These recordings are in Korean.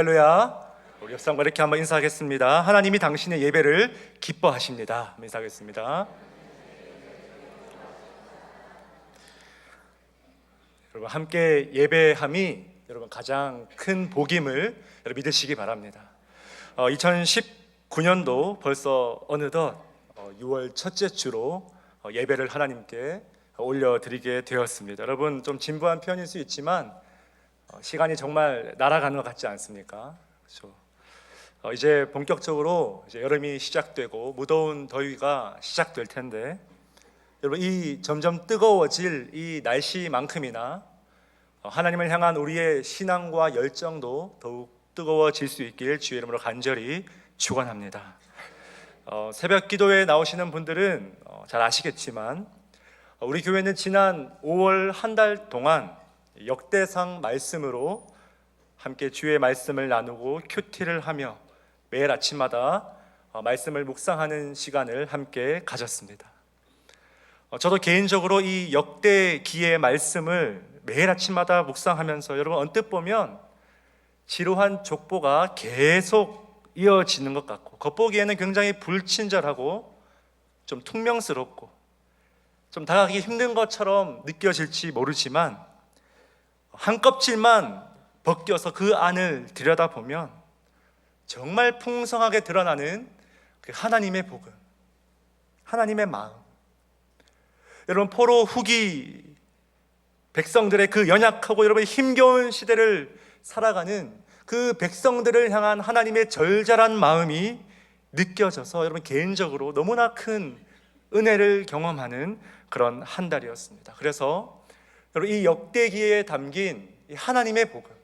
할렐루야. 우리 옆사람과 이렇게 한번 인사하겠습니다. 하나님이 당신의 예배를 기뻐하십니다. 인사하겠습니다. 여러분, 함께 예배함이 여러분 가장 큰 복임을 여러분 믿으시기 바랍니다. 2019년도 벌써 어느덧 6월 첫째 주로 예배를 하나님께 올려드리게 되었습니다. 여러분, 좀 진부한 표현일 수 있지만 시간이 정말 날아가는 것 같지 않습니까? 그렇죠? 이제 본격적으로 이제 여름이 시작되고 무더운 더위가 시작될 텐데, 여러분, 이 점점 뜨거워질 이 날씨만큼이나 하나님을 향한 우리의 신앙과 열정도 더욱 뜨거워질 수 있길 주의 이름으로 간절히 축원합니다. 새벽 기도에 나오시는 분들은 잘 아시겠지만 우리 교회는 지난 5월 한 달 동안 역대상 말씀으로 함께 주의 말씀을 나누고 큐티를 하며 매일 아침마다 말씀을 묵상하는 시간을 함께 가졌습니다. 저도 개인적으로 이 역대기의 말씀을 매일 아침마다 묵상하면서 여러분, 언뜻 보면 지루한 족보가 계속 이어지는 것 같고 겉보기에는 굉장히 불친절하고 좀 퉁명스럽고 좀 다가가기 힘든 것처럼 느껴질지 모르지만 한 껍질만 벗겨서 그 안을 들여다보면 정말 풍성하게 드러나는 그 하나님의 복음, 하나님의 마음. 여러분, 포로 후기 백성들의 그 연약하고 여러분 힘겨운 시대를 살아가는 그 백성들을 향한 하나님의 절절한 마음이 느껴져서 여러분 개인적으로 너무나 큰 은혜를 경험하는 그런 한 달이었습니다. 그래서 여러분, 이 역대기에 담긴 이 하나님의 복음,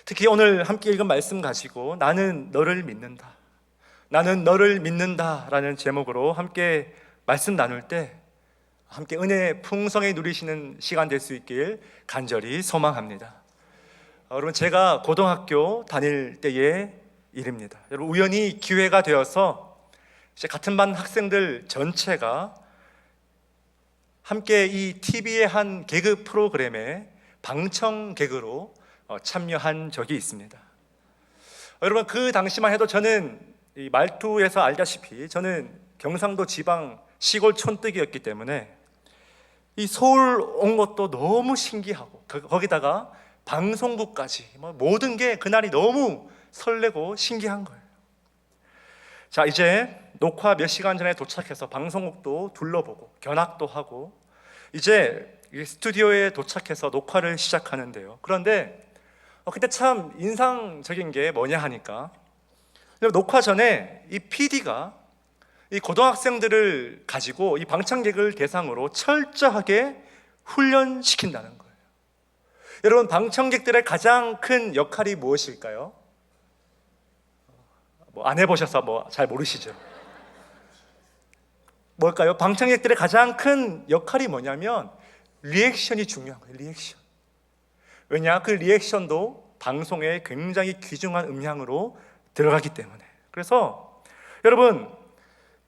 특히 오늘 함께 읽은 말씀 가지고 나는 너를 믿는다, 나는 너를 믿는다 라는 제목으로 함께 말씀 나눌 때 함께 은혜 풍성히 누리시는 시간 될 수 있길 간절히 소망합니다. 여러분, 제가 고등학교 다닐 때의 일입니다. 여러분, 우연히 기회가 되어서 이제 같은 반 학생들 전체가 함께 이 TV의 한 개그 프로그램에 방청 개그로 참여한 적이 있습니다. 여러분, 그 당시만 해도 저는 이 말투에서 알다시피 저는 경상도 지방 시골 촌뜨기였기 때문에 이 서울 온 것도 너무 신기하고 거기다가 방송국까지 모든 게 그날이 너무 설레고 신기한 거예요. 자, 이제 녹화 몇 시간 전에 도착해서 방송국도 둘러보고 견학도 하고 이제 스튜디오에 도착해서 녹화를 시작하는데요. 그런데 그때 참 인상적인 게 뭐냐 하니까 녹화 전에 이 PD가 이 고등학생들을 가지고 이 방청객을 대상으로 철저하게 훈련시킨다는 거예요. 여러분, 방청객들의 가장 큰 역할이 무엇일까요? 안 해보셔서 잘 모르시죠? 뭘까요? 방청객들의 가장 큰 역할이 뭐냐면 리액션이 중요한 거예요. 리액션. 왜냐? 그 리액션도 방송에 굉장히 귀중한 음향으로 들어가기 때문에. 그래서 여러분,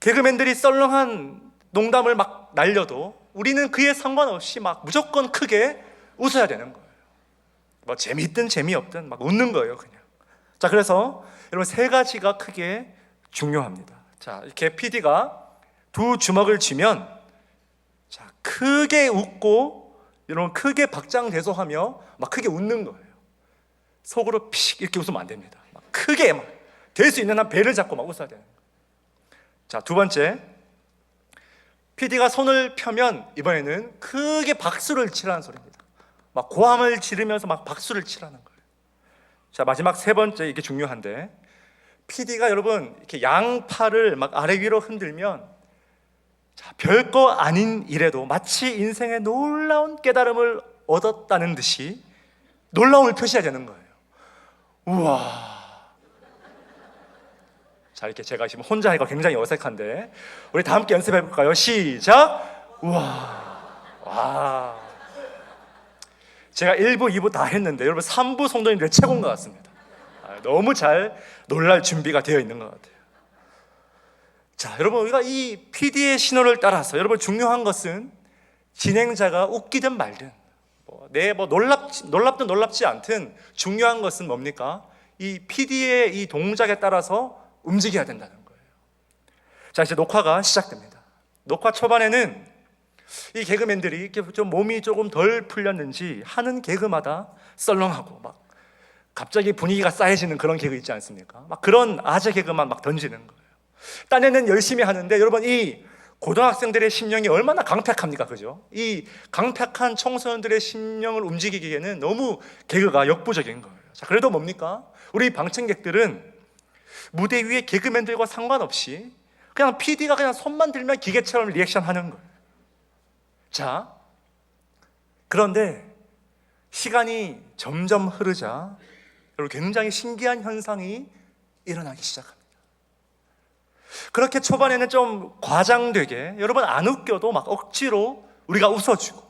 개그맨들이 썰렁한 농담을 막 날려도 우리는 그에 상관없이 무조건 크게 웃어야 되는 거예요. 재미있든 재미없든 웃는 거예요, 그냥. 자, 그래서 여러분, 세 가지가 크게 중요합니다. 자, 이렇게 PD가 두 주먹을 쥐면 자, 크게 웃고 여러분 크게 박장대소하며 크게 웃는 거예요. 속으로 피식 이렇게 웃으면 안 됩니다. 크게 될 수 있는 한 배를 잡고 웃어야 되는 거예요. 자, 두 번째, PD가 손을 펴면 이번에는 크게 박수를 치라는 소리입니다. 고함을 지르면서 박수를 치라는 거예요. 자, 마지막 세 번째, 이게 중요한데 PD가 여러분 이렇게 양팔을 아래 위로 흔들면 자, 별거 아닌 일에도 마치 인생의 놀라운 깨달음을 얻었다는 듯이 놀라움을 표시해야 되는 거예요. 우와. 자, 이렇게 제가 지금 혼자 하니까 굉장히 어색한데 우리 다 함께 연습해 볼까요? 시작. 우와. 와. 제가 1부, 2부 다 했는데 여러분 3부 성도님들 최고인 것 같습니다. 너무 잘 놀랄 준비가 되어 있는 것 같아요. 자, 여러분, 우리가 이 PD의 신호를 따라서 여러분 중요한 것은 진행자가 웃기든 말든 뭐 놀랍든 놀랍지 않든 중요한 것은 뭡니까? 이 PD의 이 동작에 따라서 움직여야 된다는 거예요. 자, 이제 녹화가 시작됩니다. 녹화 초반에는 이 개그맨들이 이렇게 좀 몸이 조금 덜 풀렸는지 하는 개그마다 썰렁하고 막 갑자기 분위기가 싸해지는 그런 개그 있지 않습니까? 막 그런 아재 개그만 막 던지는 거예요. 딴에는 열심히 하는데 여러분, 이 고등학생들의 심령이 얼마나 강팍합니까? 그죠? 이 강팍한 청소년들의 심령을 움직이기에는 너무 개그가 역부족인 거예요. 자, 그래도 뭡니까? 우리 방청객들은 무대 위에 개그맨들과 상관없이 그냥 PD가 그냥 손만 들면 기계처럼 리액션 하는 거예요. 자, 그런데 시간이 점점 흐르자 여러분, 굉장히 신기한 현상이 일어나기 시작합니다. 그렇게 초반에는 좀 과장되게, 여러분 안 웃겨도 막 억지로 우리가 웃어주고,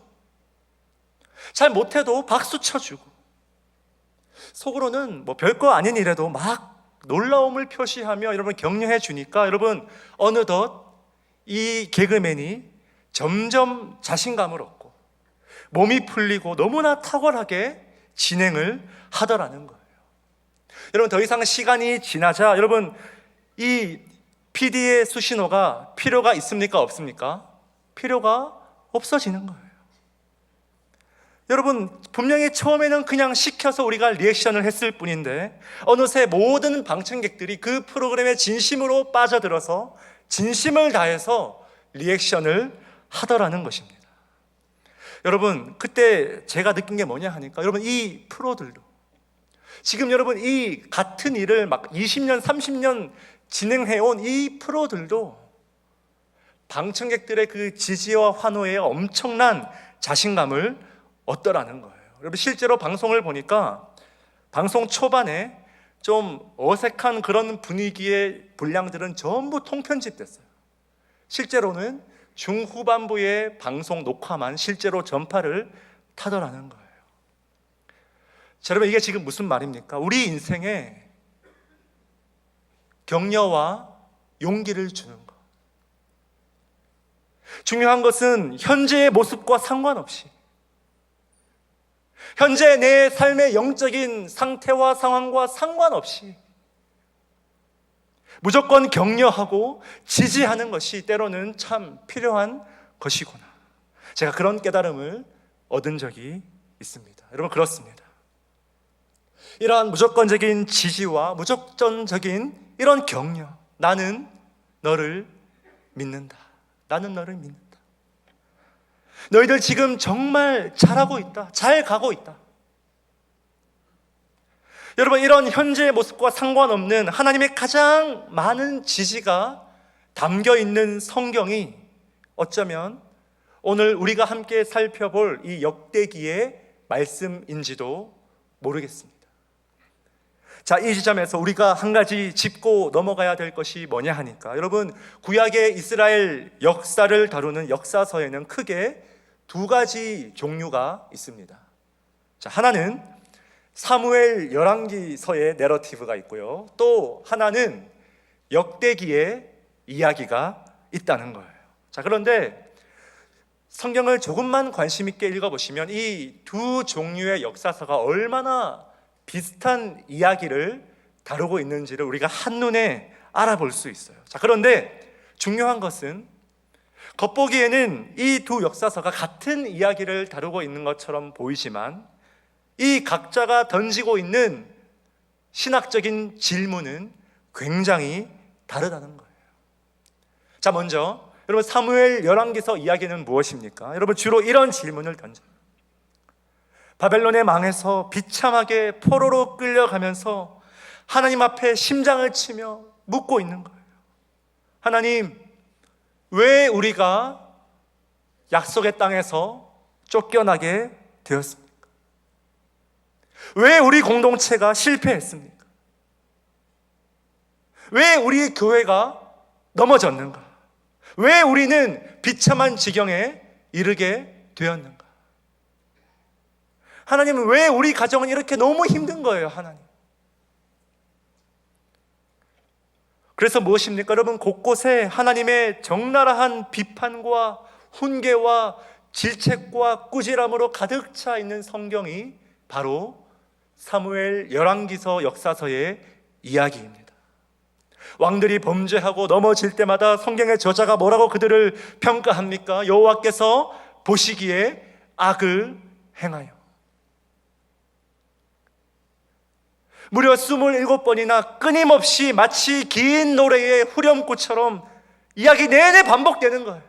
잘 못해도 박수 쳐주고, 속으로는 뭐 별거 아닌 일에도 막 놀라움을 표시하며 여러분 격려해 주니까 여러분 어느덧 이 개그맨이 점점 자신감을 얻고 몸이 풀리고 너무나 탁월하게 진행을 하더라는 거예요. 여러분, 더 이상 시간이 지나자 여러분, 이 PD의 수신호가 필요가 있습니까? 없습니까? 필요가 없어지는 거예요. 여러분, 분명히 처음에는 그냥 시켜서 우리가 리액션을 했을 뿐인데 어느새 모든 방청객들이 그 프로그램에 진심으로 빠져들어서 진심을 다해서 리액션을 하더라는 것입니다. 여러분, 그때 제가 느낀 게 뭐냐 하니까 여러분, 이 프로들도 지금 여러분 이 같은 일을 막 20년, 30년 진행해온 이 프로들도 방청객들의 그 지지와 환호에 엄청난 자신감을 얻더라는 거예요. 여러분, 실제로 방송을 보니까 방송 초반에 좀 어색한 그런 분위기의 분량들은 전부 통편집됐어요. 실제로는 중후반부의 방송 녹화만 실제로 전파를 타더라는 거예요. 자, 여러분, 이게 지금 무슨 말입니까? 우리 인생에 격려와 용기를 주는 것. 중요한 것은 현재의 모습과 상관없이, 현재 내 삶의 영적인 상태와 상황과 상관없이 무조건 격려하고 지지하는 것이 때로는 참 필요한 것이구나. 제가 그런 깨달음을 얻은 적이 있습니다. 여러분, 그렇습니다. 이러한 무조건적인 지지와 무조건적인 이런 격려, 나는 너를 믿는다. 나는 너를 믿는다. 너희들 지금 정말 잘하고 있다. 잘 가고 있다. 여러분, 이런 현재의 모습과 상관없는 하나님의 가장 많은 지지가 담겨 있는 성경이 어쩌면 오늘 우리가 함께 살펴볼 이 역대기의 말씀인지도 모르겠습니다. 자, 이 지점에서 우리가 한 가지 짚고 넘어가야 될 것이 뭐냐 하니까 여러분, 구약의 이스라엘 역사를 다루는 역사서에는 크게 두 가지 종류가 있습니다. 자, 하나는 사무엘 열왕기서의 내러티브가 있고요, 또 하나는 역대기의 이야기가 있다는 거예요. 자, 그런데 성경을 조금만 관심 있게 읽어보시면 이 두 종류의 역사서가 얼마나 비슷한 이야기를 다루고 있는지를 우리가 한눈에 알아볼 수 있어요. 자, 그런데 중요한 것은 겉보기에는 이 두 역사서가 같은 이야기를 다루고 있는 것처럼 보이지만 이 각자가 던지고 있는 신학적인 질문은 굉장히 다르다는 거예요. 자, 먼저 여러분, 사무엘 열왕기서 이야기는 무엇입니까? 여러분, 주로 이런 질문을 던져요. 바벨론의 망에서 비참하게 포로로 끌려가면서 하나님 앞에 심장을 치며 묻고 있는 거예요. 하나님, 왜 우리가 약속의 땅에서 쫓겨나게 되었습니까? 왜 우리 공동체가 실패했습니까? 왜 우리 교회가 넘어졌는가? 왜 우리는 비참한 지경에 이르게 되었는가? 하나님은 왜 우리 가정은 이렇게 너무 힘든 거예요, 하나님? 그래서 무엇입니까? 여러분, 곳곳에 하나님의 적나라한 비판과 훈계와 질책과 꾸지람으로 가득 차 있는 성경이 바로 사무엘 열왕기서 역사서의 이야기입니다. 왕들이 범죄하고 넘어질 때마다 성경의 저자가 뭐라고 그들을 평가합니까? 여호와께서 보시기에 악을 행하여. 무려 27번이나 끊임없이 마치 긴 노래의 후렴구처럼 이야기 내내 반복되는 거예요.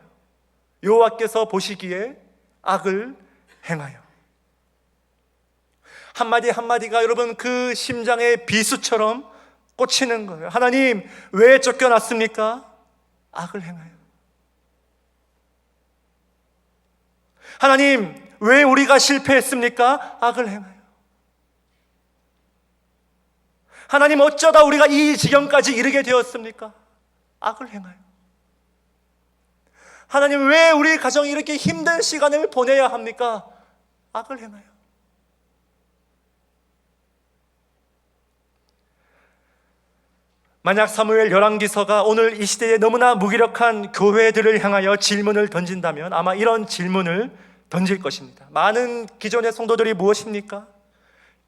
여호와께서 보시기에 악을 행하여. 한마디 한마디가 여러분 그 심장의 비수처럼 꽂히는 거예요. 하나님, 왜 쫓겨났습니까? 악을 행하여. 하나님, 왜 우리가 실패했습니까? 악을 행하여. 하나님, 어쩌다 우리가 이 지경까지 이르게 되었습니까? 악을 행하여. 하나님, 왜 우리 가정이 이렇게 힘든 시간을 보내야 합니까? 악을 행하여. 만약 사무엘 열왕기서가 오늘 이 시대에 너무나 무기력한 교회들을 향하여 질문을 던진다면 아마 이런 질문을 던질 것입니다. 많은 기존의 성도들이 무엇입니까?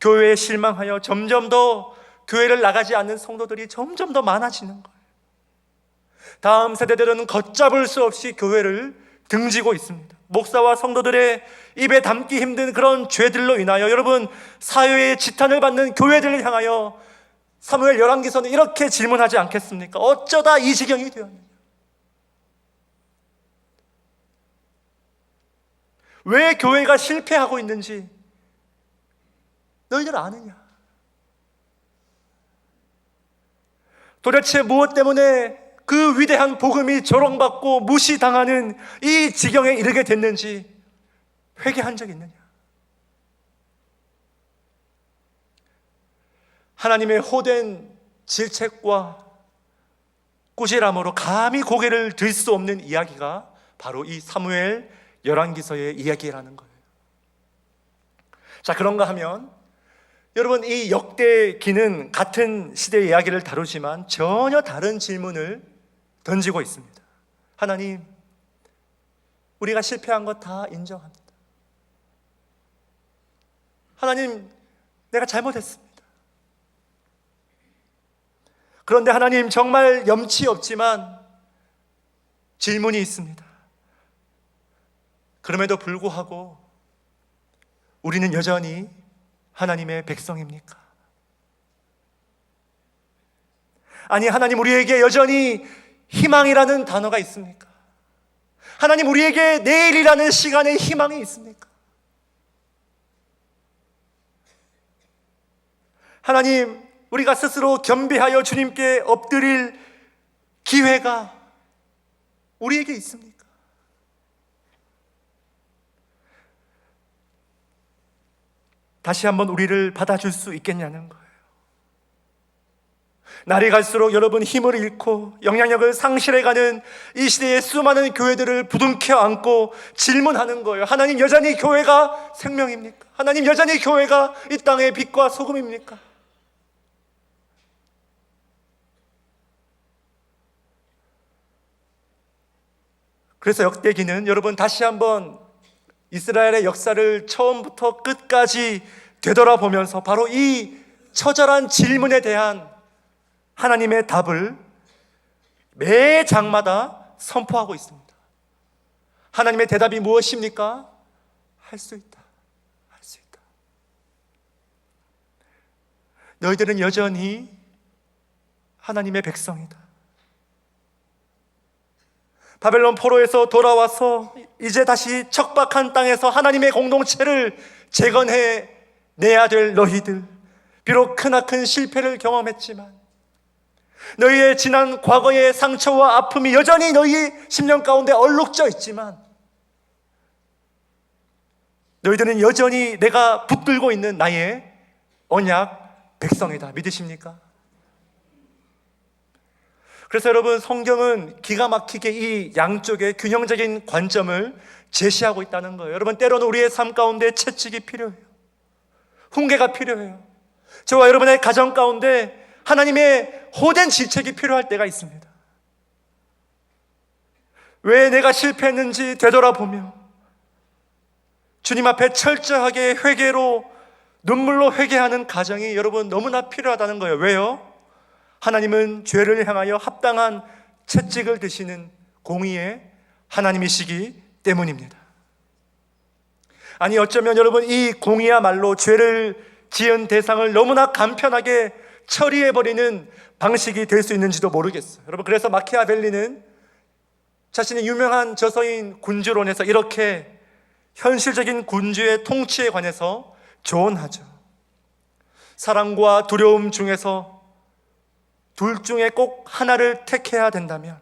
교회에 실망하여 점점 더 교회를 나가지 않는 성도들이 점점 더 많아지는 거예요. 다음 세대들은 걷잡을 수 없이 교회를 등지고 있습니다. 목사와 성도들의 입에 담기 힘든 그런 죄들로 인하여 여러분, 사회의 지탄을 받는 교회들을 향하여 사무엘 열왕기서는 이렇게 질문하지 않겠습니까? 어쩌다 이 지경이 되었느냐? 왜 교회가 실패하고 있는지 너희들 아느냐? 도대체 무엇 때문에 그 위대한 복음이 조롱받고 무시당하는 이 지경에 이르게 됐는지 회개한 적 있느냐? 하나님의 호된 질책과 꾸지람으로 감히 고개를 들 수 없는 이야기가 바로 이 사무엘 열왕기서의 이야기라는 거예요. 자, 그런가 하면 여러분, 이 역대기는 같은 시대의 이야기를 다루지만 전혀 다른 질문을 던지고 있습니다. 하나님, 우리가 실패한 것 다 인정합니다. 하나님, 내가 잘못했습니다. 그런데 하나님, 정말 염치 없지만 질문이 있습니다. 그럼에도 불구하고 우리는 여전히 하나님의 백성입니까? 아니, 하나님, 우리에게 여전히 희망이라는 단어가 있습니까? 하나님, 우리에게 내일이라는 시간에 희망이 있습니까? 하나님, 우리가 스스로 겸비하여 주님께 엎드릴 기회가 우리에게 있습니까? 다시 한번 우리를 받아줄 수 있겠냐는 거예요. 날이 갈수록 여러분, 힘을 잃고 영향력을 상실해가는 이 시대의 수많은 교회들을 부둥켜 안고 질문하는 거예요. 하나님, 여전히 교회가 생명입니까? 하나님, 여전히 교회가 이 땅의 빛과 소금입니까? 그래서 역대기는 여러분, 다시 한번 이스라엘의 역사를 처음부터 끝까지 되돌아보면서 바로 이 처절한 질문에 대한 하나님의 답을 매 장마다 선포하고 있습니다. 하나님의 대답이 무엇입니까? 할 수 있다. 할 수 있다. 너희들은 여전히 하나님의 백성이다. 바벨론 포로에서 돌아와서 이제 다시 척박한 땅에서 하나님의 공동체를 재건해 내야 될 너희들, 비록 크나큰 실패를 경험했지만 너희의 지난 과거의 상처와 아픔이 여전히 너희 심령 가운데 얼룩져 있지만 너희들은 여전히 내가 붙들고 있는 나의 언약 백성이다. 믿으십니까? 그래서 여러분, 성경은 기가 막히게 이 양쪽의 균형적인 관점을 제시하고 있다는 거예요. 여러분, 때로는 우리의 삶 가운데 채찍이 필요해요. 훈계가 필요해요. 저와 여러분의 가정 가운데 하나님의 호된 질책이 필요할 때가 있습니다. 왜 내가 실패했는지 되돌아보며 주님 앞에 철저하게 회개로 눈물로 회개하는 가정이 여러분 너무나 필요하다는 거예요. 왜요? 하나님은 죄를 향하여 합당한 채찍을 드시는 공의의 하나님이시기 때문입니다. 아니 어쩌면 여러분 이 공의야말로 죄를 지은 대상을 너무나 간편하게 처리해버리는 방식이 될 수 있는지도 모르겠어요. 여러분, 그래서 마키아벨리는 자신의 유명한 저서인 군주론에서 이렇게 현실적인 군주의 통치에 관해서 조언하죠. 사랑과 두려움 중에서 둘 중에 꼭 하나를 택해야 된다면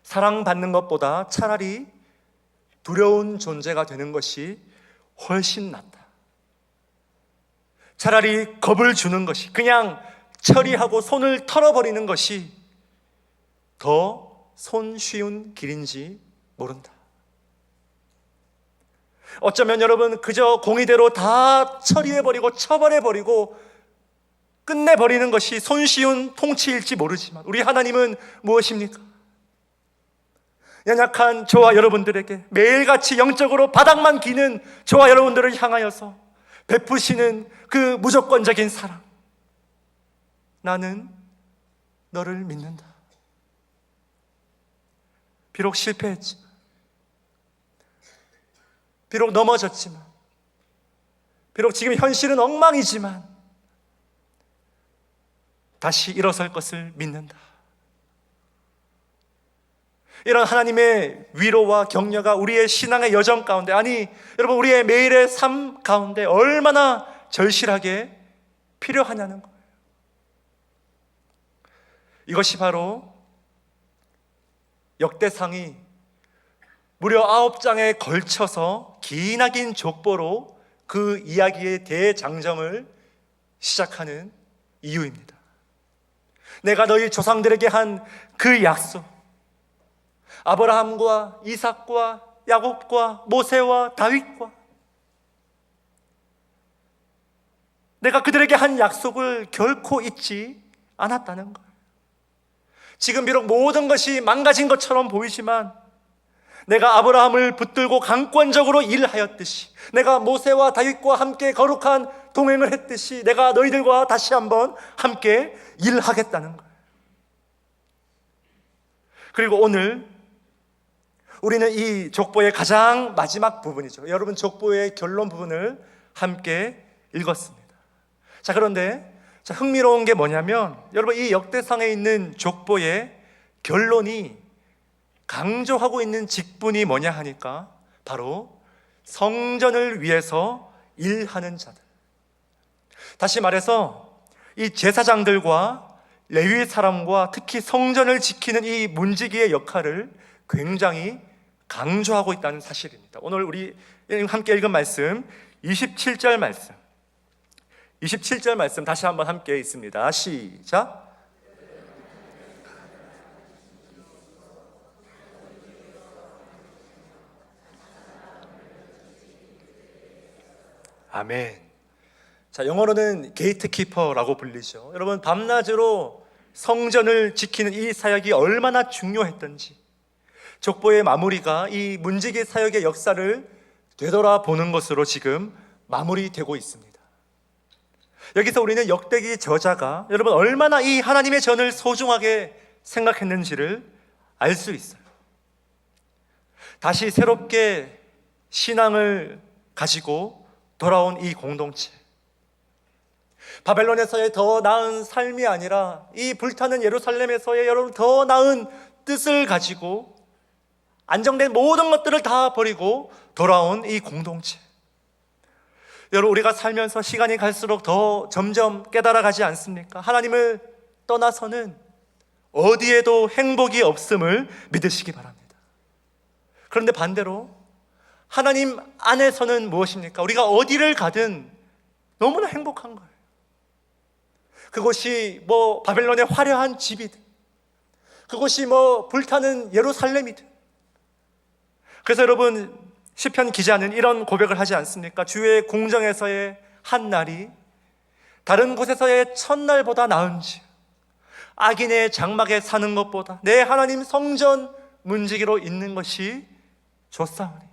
사랑받는 것보다 차라리 두려운 존재가 되는 것이 훨씬 낫다. 차라리 겁을 주는 것이, 그냥 처리하고 손을 털어버리는 것이 더 손쉬운 길인지 모른다. 어쩌면 여러분 그저 공의대로 다 처리해버리고 처벌해버리고 끝내버리는 것이 손쉬운 통치일지 모르지만 우리 하나님은 무엇입니까? 연약한 저와 여러분들에게 매일같이 영적으로 바닥만 기는 저와 여러분들을 향하여서 베푸시는 그 무조건적인 사랑. 나는 너를 믿는다. 비록 실패했지만, 비록 넘어졌지만, 비록 지금 현실은 엉망이지만 다시 일어설 것을 믿는다. 이런 하나님의 위로와 격려가 우리의 신앙의 여정 가운데, 아니 여러분 우리의 매일의 삶 가운데 얼마나 절실하게 필요하냐는 거예요. 이것이 바로 역대상이 무려 9장에 걸쳐서 기나긴 족보로 그 이야기의 대장정을 시작하는 이유입니다. 내가 너희 조상들에게 한 그 약속, 아브라함과 이삭과 야곱과 모세와 다윗과 내가 그들에게 한 약속을 결코 잊지 않았다는 거예요. 지금 비록 모든 것이 망가진 것처럼 보이지만 내가 아브라함을 붙들고 강권적으로 일하였듯이, 내가 모세와 다윗과 함께 거룩한 동행을 했듯이 내가 너희들과 다시 한번 함께 일하겠다는 거예요. 그리고 오늘 우리는 이 족보의 가장 마지막 부분이죠. 여러분 족보의 결론 부분을 함께 읽었습니다. 자, 그런데 흥미로운 게 뭐냐면 여러분 이 역대상에 있는 족보의 결론이 강조하고 있는 직분이 뭐냐 하니까 바로 성전을 위해서 일하는 자들. 다시 말해서 이 제사장들과 레위 사람과 특히 성전을 지키는 이 문지기의 역할을 굉장히 강조하고 있다는 사실입니다. 오늘 우리 함께 읽은 말씀 27절 말씀, 27절 말씀 다시 한번 함께 읽습니다. 시작. 아멘. 자, 영어로는 게이트키퍼라고 불리죠. 여러분 밤낮으로 성전을 지키는 이 사역이 얼마나 중요했던지 족보의 마무리가 이 문지기 사역의 역사를 되돌아보는 것으로 지금 마무리되고 있습니다. 여기서 우리는 역대기 저자가 여러분 얼마나 이 하나님의 전을 소중하게 생각했는지를 알 수 있어요. 다시 새롭게 신앙을 가지고 돌아온 이 공동체, 바벨론에서의 더 나은 삶이 아니라 이 불타는 예루살렘에서의 여러분 더 나은 뜻을 가지고 안정된 모든 것들을 다 버리고 돌아온 이 공동체. 여러분 우리가 살면서 시간이 갈수록 더 점점 깨달아가지 않습니까? 하나님을 떠나서는 어디에도 행복이 없음을 믿으시기 바랍니다. 그런데 반대로 하나님 안에서는 무엇입니까? 우리가 어디를 가든 너무나 행복한 거예요. 그곳이 뭐 바벨론의 화려한 집이든 그곳이 뭐 불타는 예루살렘이든. 그래서 여러분 시편 기자는 이런 고백을 하지 않습니까? 주의 궁정에서의 한 날이 다른 곳에서의 첫날보다 나은지, 악인의 장막에 사는 것보다 내 하나님 성전 문지기로 있는 것이 좋사오니.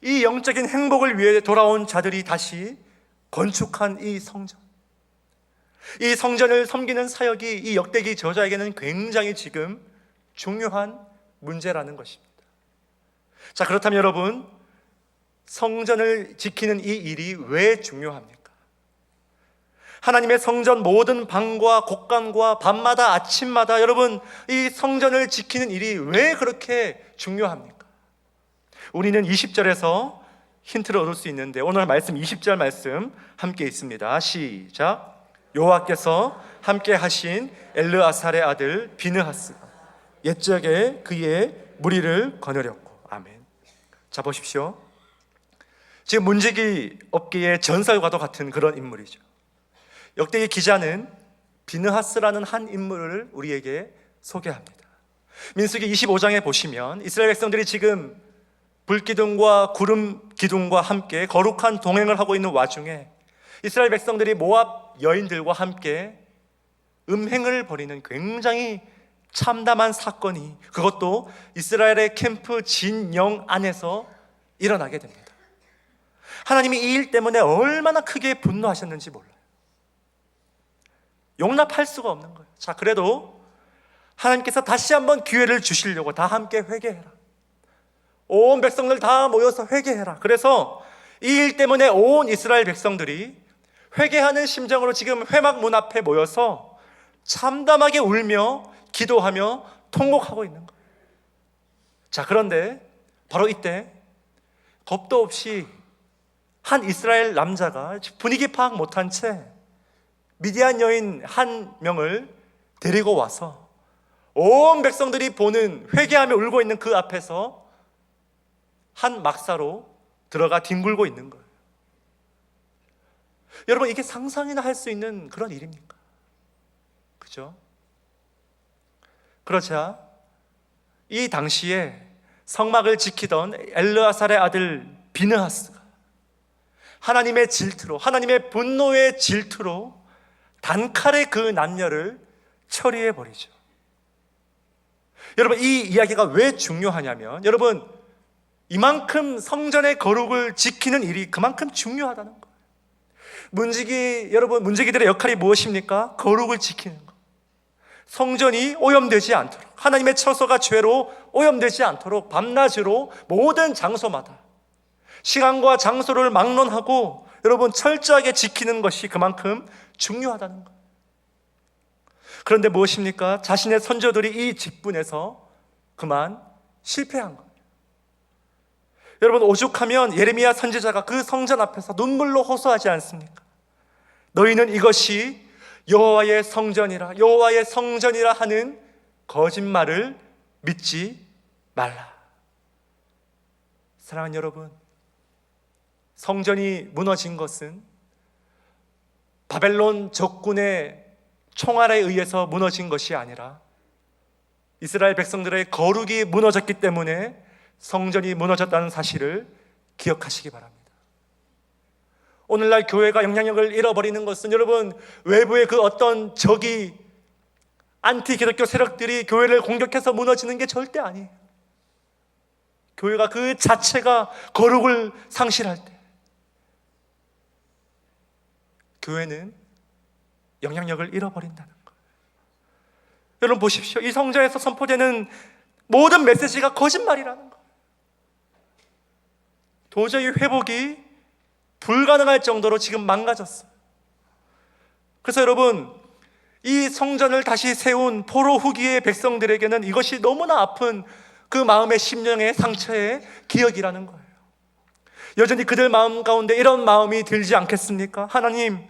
이 영적인 행복을 위해 돌아온 자들이 다시 건축한 이 성전, 이 성전을 섬기는 사역이 이 역대기 저자에게는 굉장히 지금 중요한 문제라는 것입니다. 자, 그렇다면 여러분, 성전을 지키는 이 일이 왜 중요합니까? 하나님의 성전 모든 방과 곳간과 밤마다 아침마다 여러분, 이 성전을 지키는 일이 왜 그렇게 중요합니까? 우리는 20절에서 힌트를 얻을 수 있는데, 오늘 말씀 20절 말씀 함께 있습니다. 시작. 여호와께서 함께 하신 엘르아살의 아들 비느하스가 옛적에 그의 무리를 거느렸고. 아멘. 자, 보십시오. 지금 문지기 업계의 전설과도 같은 그런 인물이죠. 역대기 기자는 비느하스라는 한 인물을 우리에게 소개합니다. 민수기 25장에 보시면 이스라엘 백성들이 지금 불기둥과 구름 기둥과 함께 거룩한 동행을 하고 있는 와중에 이스라엘 백성들이 모압 여인들과 함께 음행을 벌이는 굉장히 참담한 사건이, 그것도 이스라엘의 캠프 진영 안에서 일어나게 됩니다. 하나님이 이 일 때문에 얼마나 크게 분노하셨는지 몰라요. 용납할 수가 없는 거예요. 자, 그래도 하나님께서 다시 한번 기회를 주시려고 다 함께 회개해라, 온 백성들 다 모여서 회개해라. 그래서 이 일 때문에 온 이스라엘 백성들이 회개하는 심정으로 지금 회막 문 앞에 모여서 참담하게 울며 기도하며 통곡하고 있는 거예요. 자, 그런데 바로 이때 겁도 없이 한 이스라엘 남자가 분위기 파악 못한 채 미디안 여인 한 명을 데리고 와서 온 백성들이 보는, 회개하며 울고 있는 그 앞에서 한 막사로 들어가 뒹굴고 있는 거예요. 여러분, 이게 상상이나 할 수 있는 그런 일입니까? 그죠? 그렇자 이 당시에 성막을 지키던 엘르아살의 아들 비느하스가 하나님의 질투로, 하나님의 분노의 질투로 단칼에 그 남녀를 처리해 버리죠. 여러분, 이 이야기가 왜 중요하냐면, 여러분, 이만큼 성전의 거룩을 지키는 일이 그만큼 중요하다는 거예요. 문지기들의 역할이 무엇입니까? 거룩을 지키는 것. 성전이 오염되지 않도록, 하나님의 처소가 죄로 오염되지 않도록 밤낮으로 모든 장소마다 시간과 장소를 막론하고 여러분 철저하게 지키는 것이 그만큼 중요하다는 거예요. 그런데 무엇입니까? 자신의 선조들이 이 직분에서 그만 실패한 거예요. 여러분, 오죽하면 예레미야 선지자가 그 성전 앞에서 눈물로 호소하지 않습니까? 너희는 이것이 여호와의 성전이라, 여호와의 성전이라 하는 거짓말을 믿지 말라. 사랑하는 여러분, 성전이 무너진 것은 바벨론 적군의 총알에 의해서 무너진 것이 아니라 이스라엘 백성들의 거룩이 무너졌기 때문에 성전이 무너졌다는 사실을 기억하시기 바랍니다. 오늘날 교회가 영향력을 잃어버리는 것은 여러분, 외부의 그 어떤 적이, 안티 기독교 세력들이 교회를 공격해서 무너지는 게 절대 아니에요. 교회가 그 자체가 거룩을 상실할 때 교회는 영향력을 잃어버린다는 거예요. 여러분 보십시오. 이 성전에서 선포되는 모든 메시지가 거짓말이라는 거예요. 도저히 회복이 불가능할 정도로 지금 망가졌어요. 그래서 여러분, 이 성전을 다시 세운 포로 후기의 백성들에게는 이것이 너무나 아픈 그 마음의 심령의 상처의 기억이라는 거예요. 여전히 그들 마음 가운데 이런 마음이 들지 않겠습니까? 하나님,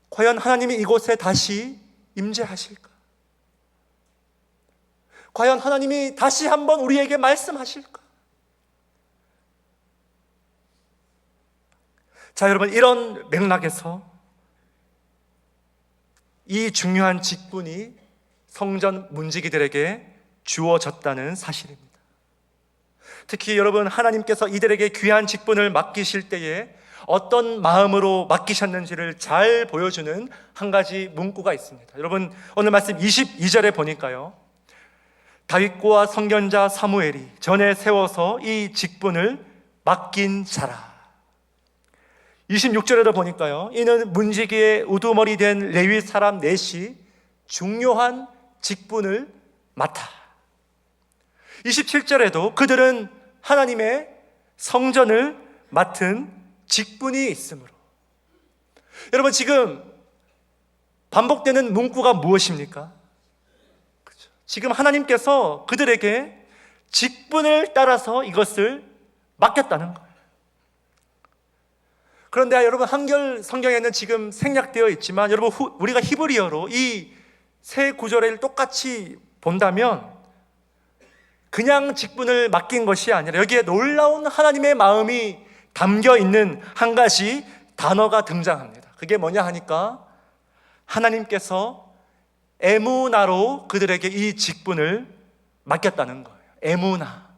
과연 하나님이 이곳에 다시 임재하실까? 과연 하나님이 다시 한번 우리에게 말씀하실까? 자, 여러분, 이런 맥락에서 이 중요한 직분이 성전 문지기들에게 주어졌다는 사실입니다. 특히 여러분, 하나님께서 이들에게 귀한 직분을 맡기실 때에 어떤 마음으로 맡기셨는지를 잘 보여주는 한 가지 문구가 있습니다. 여러분, 오늘 말씀 22절에 보니까요, 다윗과 선견자 사무엘이 전에 세워서 이 직분을 맡긴 자라. 26절에도 보니까요, 이는 문지기의 우두머리 된 레위 사람 넷이 중요한 직분을 맡아. 27절에도 그들은 하나님의 성전을 맡은 직분이 있으므로. 여러분, 지금 반복되는 문구가 무엇입니까? 그렇죠. 지금 하나님께서 그들에게 직분을 따라서 이것을 맡겼다는 거예요. 그런데 여러분, 한글 성경에는 지금 생략되어 있지만, 여러분, 우리가 히브리어로 이 세 구절을 똑같이 본다면 그냥 직분을 맡긴 것이 아니라 여기에 놀라운 하나님의 마음이 담겨 있는 한 가지 단어가 등장합니다. 그게 뭐냐 하니까, 하나님께서 에무나로 그들에게 이 직분을 맡겼다는 거예요. 에무나.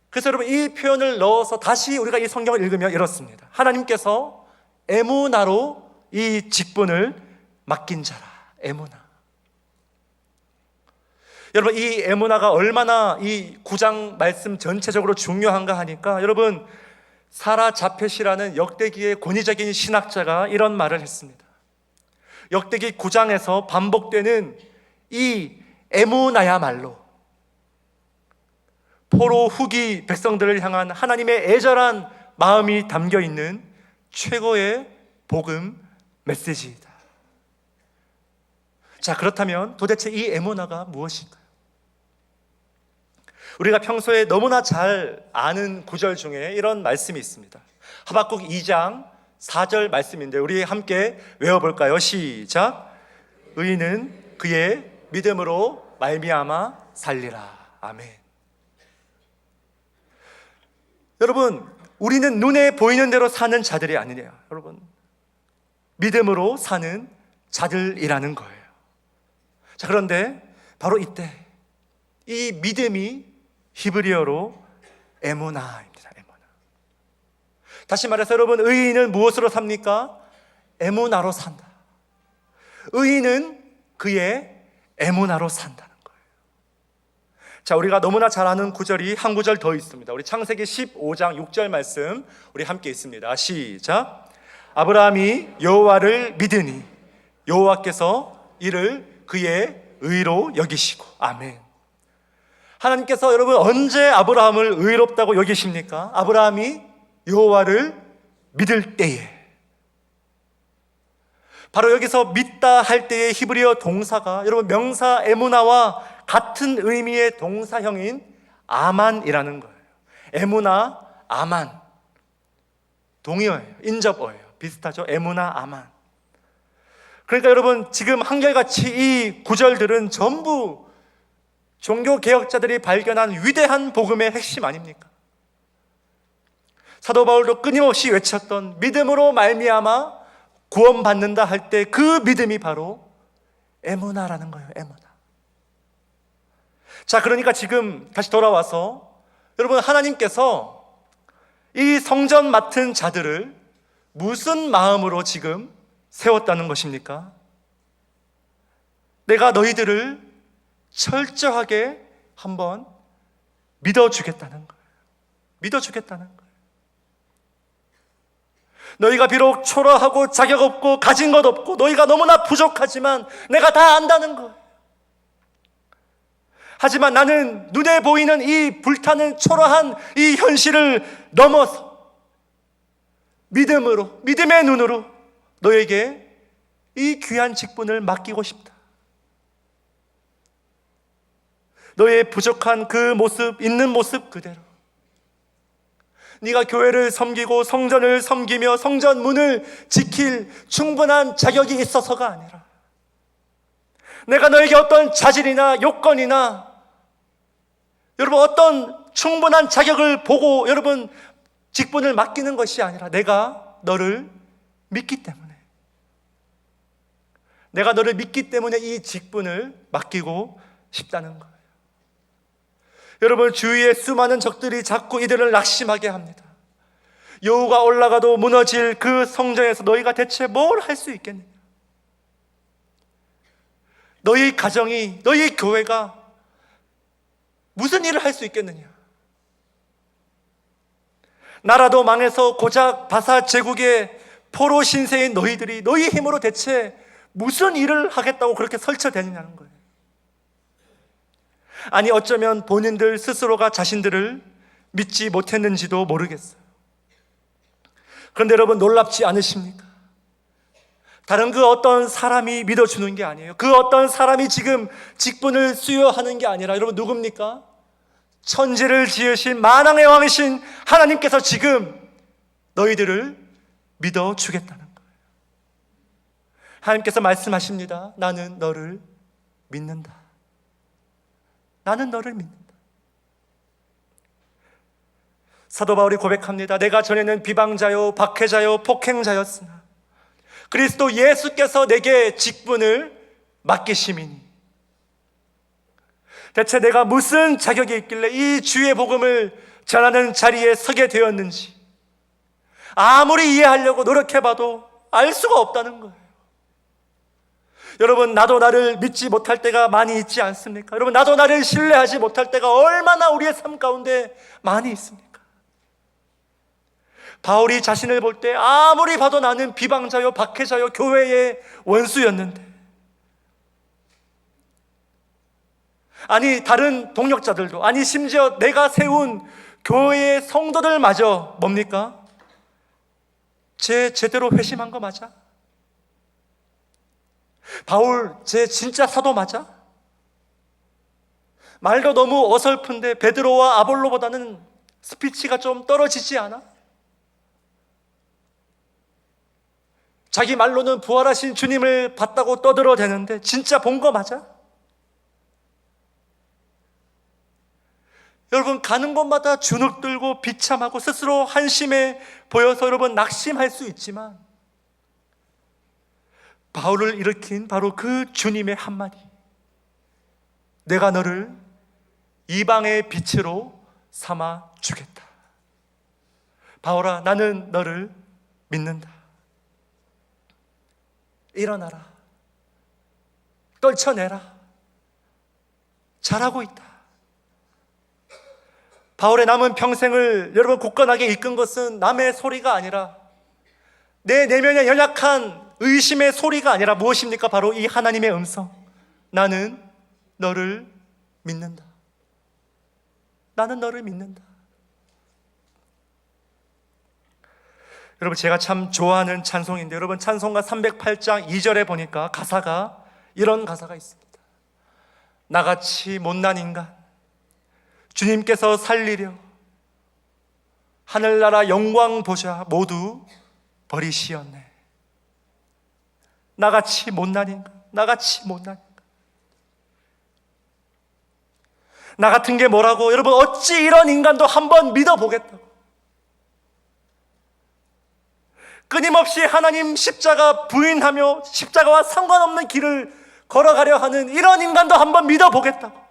그래서 여러분, 이 표현을 넣어서 다시 우리가 이 성경을 읽으면 이렇습니다. 하나님께서 에무나로 이 직분을 맡긴 자라. 에무나. 여러분, 이 에무나가 얼마나 이 9장 말씀 전체적으로 중요한가 하니까, 여러분, 사라 자펫이라는 역대기의 권위적인 신학자가 이런 말을 했습니다. 역대기 9장에서 반복되는 이 에무나야말로 포로 후기 백성들을 향한 하나님의 애절한 마음이 담겨 있는 최고의 복음 메시지이다. 자, 그렇다면 도대체 이 에무나가 무엇인가요? 우리가 평소에 너무나 잘 아는 구절 중에 이런 말씀이 있습니다. 하박국 2장 4절 말씀인데 우리 함께 외워볼까요? 시작. 의인은 그의 믿음으로 말미암아 살리라. 아멘. 여러분, 우리는 눈에 보이는 대로 사는 자들이 아니냐. 여러분, 믿음으로 사는 자들이라는 거예요. 자, 그런데 바로 이때 이 믿음이 히브리어로 에무나입니다. 에무나. 다시 말해서 여러분, 의인은 무엇으로 삽니까? 에무나로 산다. 의인은 그의 에무나로 산다는 거예요. 자, 우리가 너무나 잘 아는 구절이 한 구절 더 있습니다. 우리 창세기 15장 6절 말씀 우리 함께 있습니다. 시작. 아브라함이 여호와를 믿으니 여호와께서 이를 그의 의로 여기시고. 아멘. 하나님께서 여러분 언제 아브라함을 의롭다고 여기십니까? 아브라함이 여호와를 믿을 때에. 바로 여기서 믿다 할 때의 히브리어 동사가 여러분 명사 에무나와 같은 의미의 동사형인 아만이라는 거예요. 에무나, 아만 동의어예요. 인접어예요. 비슷하죠? 에무나, 아만. 그러니까 여러분, 지금 한결같이 이 구절들은 전부 종교개혁자들이 발견한 위대한 복음의 핵심 아닙니까? 사도 바울도 끊임없이 외쳤던 믿음으로 말미암아 구원받는다 할 때 그 믿음이 바로 에무나라는 거예요. 에무나. 자, 그러니까 지금 다시 돌아와서 여러분, 하나님께서 이 성전 맡은 자들을 무슨 마음으로 지금 세웠다는 것입니까? 내가 너희들을 철저하게 한번 믿어주겠다는 거예요. 믿어주겠다는 거예요. 너희가 비록 초라하고 자격 없고 가진 것 없고 너희가 너무나 부족하지만 내가 다 안다는 거예요. 하지만 나는 눈에 보이는 이 불타는 초라한 이 현실을 넘어서 믿음으로, 믿음의 눈으로 너에게 이 귀한 직분을 맡기고 싶다. 너의 부족한 그 모습, 있는 모습 그대로 네가 교회를 섬기고 성전을 섬기며 성전 문을 지킬 충분한 자격이 있어서가 아니라 내가 너에게 어떤 자질이나 요건이나 여러분 어떤 충분한 자격을 보고 여러분 직분을 맡기는 것이 아니라 내가 너를 믿기 때문에, 내가 너를 믿기 때문에 이 직분을 맡기고 싶다는 거예요. 여러분, 주위에 수많은 적들이 자꾸 이들을 낙심하게 합니다. 여호가 올라가도 무너질 그 성전에서 너희가 대체 뭘 할 수 있겠느냐? 너희 가정이, 너희 교회가 무슨 일을 할 수 있겠느냐? 나라도 망해서 고작 바사 제국의 포로 신세인 너희들이 너희 힘으로 대체 무슨 일을 하겠다고 그렇게 설쳐대느냐는 거예요. 아니 어쩌면 본인들 스스로가 자신들을 믿지 못했는지도 모르겠어요. 그런데 여러분 놀랍지 않으십니까? 다른 그 어떤 사람이 믿어주는 게 아니에요. 그 어떤 사람이 지금 직분을 수여하는 게 아니라 여러분 누굽니까? 천지를 지으신 만왕의 왕이신 하나님께서 지금 너희들을 믿어주겠다는 거예요. 하나님께서 말씀하십니다. 나는 너를 믿는다. 나는 너를 믿는다. 사도 바울이 고백합니다. 내가 전에는 비방자요 박해자요 폭행자였으나 그리스도 예수께서 내게 직분을 맡기심이니 대체 내가 무슨 자격이 있길래 이 주의 복음을 전하는 자리에 서게 되었는지 아무리 이해하려고 노력해봐도 알 수가 없다는 거예요. 여러분 나도 나를 믿지 못할 때가 많이 있지 않습니까? 여러분 나도 나를 신뢰하지 못할 때가 얼마나 우리의 삶 가운데 많이 있습니까? 바울이 자신을 볼 때 아무리 봐도 나는 비방자요 박해자요 교회의 원수였는데, 아니 다른 동역자들도, 아니 심지어 내가 세운 교회의 성도들마저 뭡니까? 제대로 회심한 거 맞아? 바울 제 진짜 사도 맞아? 말도 너무 어설픈데 베드로와 아볼로보다는 스피치가 좀 떨어지지 않아? 자기 말로는 부활하신 주님을 봤다고 떠들어대는데 진짜 본 거 맞아? 여러분 가는 곳마다 주눅 들고 비참하고 스스로 한심해 보여서 여러분 낙심할 수 있지만 바울을 일으킨 바로 그 주님의 한마디, 내가 너를 이방의 빛으로 삼아 주겠다. 바울아 나는 너를 믿는다. 일어나라. 떨쳐내라. 잘하고 있다. 바울의 남은 평생을 여러분 굳건하게 이끈 것은 남의 소리가 아니라, 내 내면의 연약한 의심의 소리가 아니라 무엇입니까? 바로 이 하나님의 음성. 나는 너를 믿는다. 나는 너를 믿는다. 여러분 제가 참 좋아하는 찬송인데, 여러분 찬송가 308장 2절에 보니까 가사가 이런 가사가 있습니다. 나같이 못난 인간 주님께서 살리려 하늘나라 영광 보좌 모두 버리시었네. 나같이 못난 인간, 나같이 못난 인간. 나 같은 게 뭐라고? 여러분 어찌 이런 인간도 한번 믿어보겠다고 끊임없이 하나님 십자가 부인하며 십자가와 상관없는 길을 걸어가려 하는 이런 인간도 한번 믿어보겠다고,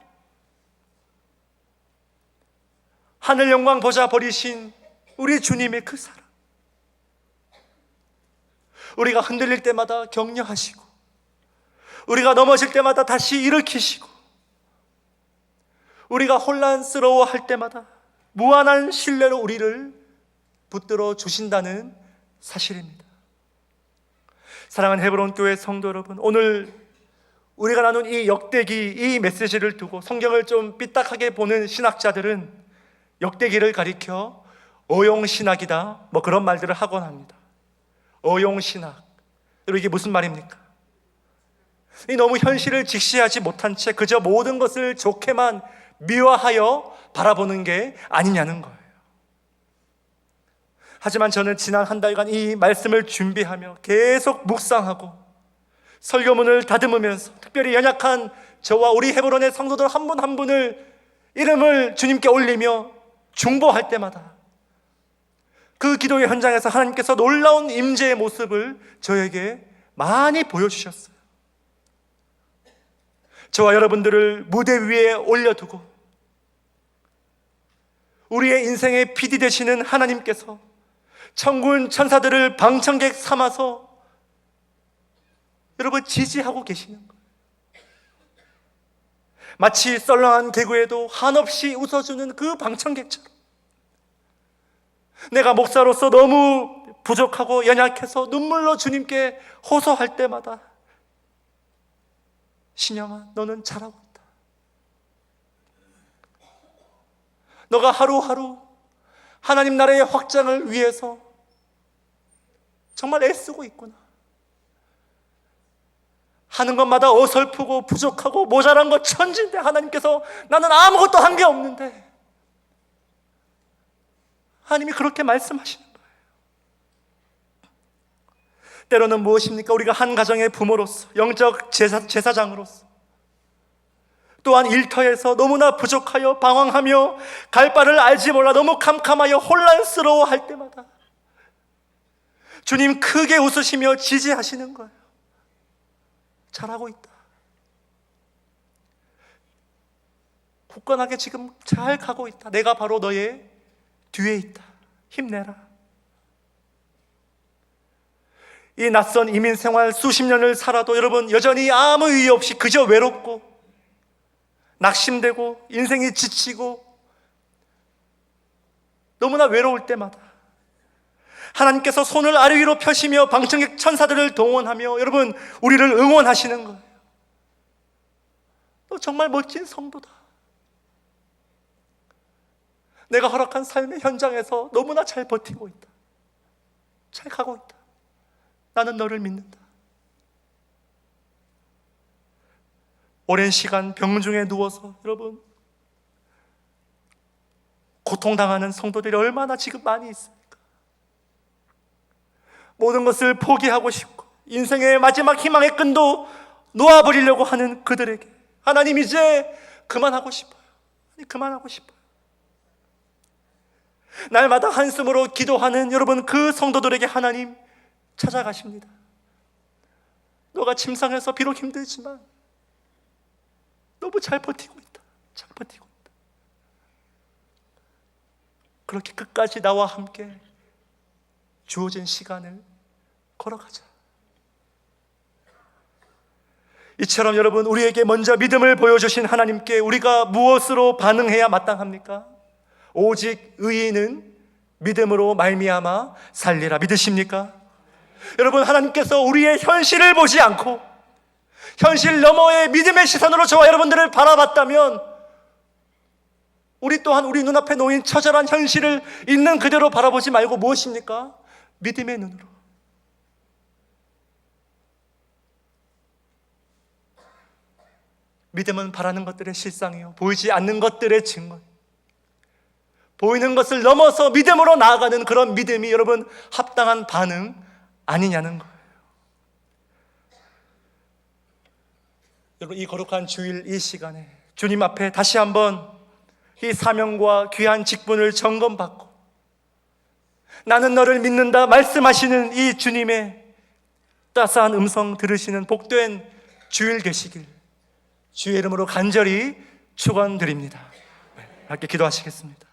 하늘 영광 보좌 버리신 우리 주님의 그 사랑, 우리가 흔들릴 때마다 격려하시고 우리가 넘어질 때마다 다시 일으키시고 우리가 혼란스러워할 때마다 무한한 신뢰로 우리를 붙들어 주신다는 사실입니다. 사랑하는 헤브론 교회 성도 여러분, 오늘 우리가 나눈 이 역대기, 이 메시지를 두고 성경을 좀 삐딱하게 보는 신학자들은 역대기를 가리켜 어용신학이다 뭐 그런 말들을 하곤 합니다. 어용신학, 여러분 이게 무슨 말입니까? 이 너무 현실을 직시하지 못한 채 그저 모든 것을 좋게만 미화하여 바라보는 게 아니냐는 거예요. 하지만 저는 지난 한 달간 이 말씀을 준비하며 계속 묵상하고 설교문을 다듬으면서 특별히 연약한 저와 우리 헤브론의 성도들 한 분 한 분을 이름을 주님께 올리며 중보할 때마다 그 기도의 현장에서 하나님께서 놀라운 임재의 모습을 저에게 많이 보여주셨어요. 저와 여러분들을 무대 위에 올려두고 우리의 인생의 PD 되시는 하나님께서 천군 천사들을 방청객 삼아서 여러분 지지하고 계시는 거예요. 마치 썰렁한 개구에도 한없이 웃어주는 그 방청객처럼 내가 목사로서 너무 부족하고 연약해서 눈물로 주님께 호소할 때마다 신영아, 너는 잘하고 있다. 너가 하루하루 하나님 나라의 확장을 위해서 정말 애쓰고 있구나. 하는 것마다 어설프고 부족하고 모자란 것 천지인데 하나님께서 나는 아무것도 한 게 없는데, 하나님이 그렇게 말씀하시는 거예요. 때로는 무엇입니까? 우리가 한 가정의 부모로서, 영적 제사장으로서, 또한 일터에서 너무나 부족하여 방황하며 갈 바를 알지 몰라 너무 캄캄하여 혼란스러워 할 때마다 주님 크게 웃으시며 지지하시는 거예요. 잘하고 있다. 굳건하게 지금 잘 가고 있다. 내가 바로 너의 뒤에 있다. 힘내라. 이 낯선 이민 생활 수십 년을 살아도 여러분 여전히 아무 이유 없이 그저 외롭고 낙심되고 인생이 지치고 너무나 외로울 때마다 하나님께서 손을 아래 위로 펴시며 방청객 천사들을 동원하며 여러분 우리를 응원하시는 거예요. 너 정말 멋진 성도다. 내가 허락한 삶의 현장에서 너무나 잘 버티고 있다. 잘 가고 있다. 나는 너를 믿는다. 오랜 시간 병중에 누워서 여러분 고통당하는 성도들이 얼마나 지금 많이 있습니까? 모든 것을 포기하고 싶고 인생의 마지막 희망의 끈도 놓아버리려고 하는 그들에게 하나님 이제 그만하고 싶어요. 그만하고 싶어요. 날마다 한숨으로 기도하는 여러분 그 성도들에게 하나님 찾아가십니다. 너가 침상에서 비록 힘들지만 너무 잘 버티고 있다. 잘 버티고 있다. 그렇게 끝까지 나와 함께 주어진 시간을 걸어가자. 이처럼 여러분 우리에게 먼저 믿음을 보여주신 하나님께 우리가 무엇으로 반응해야 마땅합니까? 오직 의인은 믿음으로 말미암아 살리라. 믿으십니까? 여러분 하나님께서 우리의 현실을 보지 않고 현실 너머의 믿음의 시선으로 저와 여러분들을 바라봤다면 우리 또한 우리 눈앞에 놓인 처절한 현실을 있는 그대로 바라보지 말고 무엇입니까? 믿음의 눈으로 믿음은 바라는 것들의 실상이요 보이지 않는 것들의 증거. 보이는 것을 넘어서 믿음으로 나아가는 그런 믿음이 여러분 합당한 반응 아니냐는 거예요. 여러분 이 거룩한 주일 이 시간에 주님 앞에 다시 한번 이 사명과 귀한 직분을 점검받고 나는 너를 믿는다 말씀하시는 이 주님의 따스한 음성 들으시는 복된 주일 되시길 주의 이름으로 간절히 축원드립니다. 함께 기도하시겠습니다.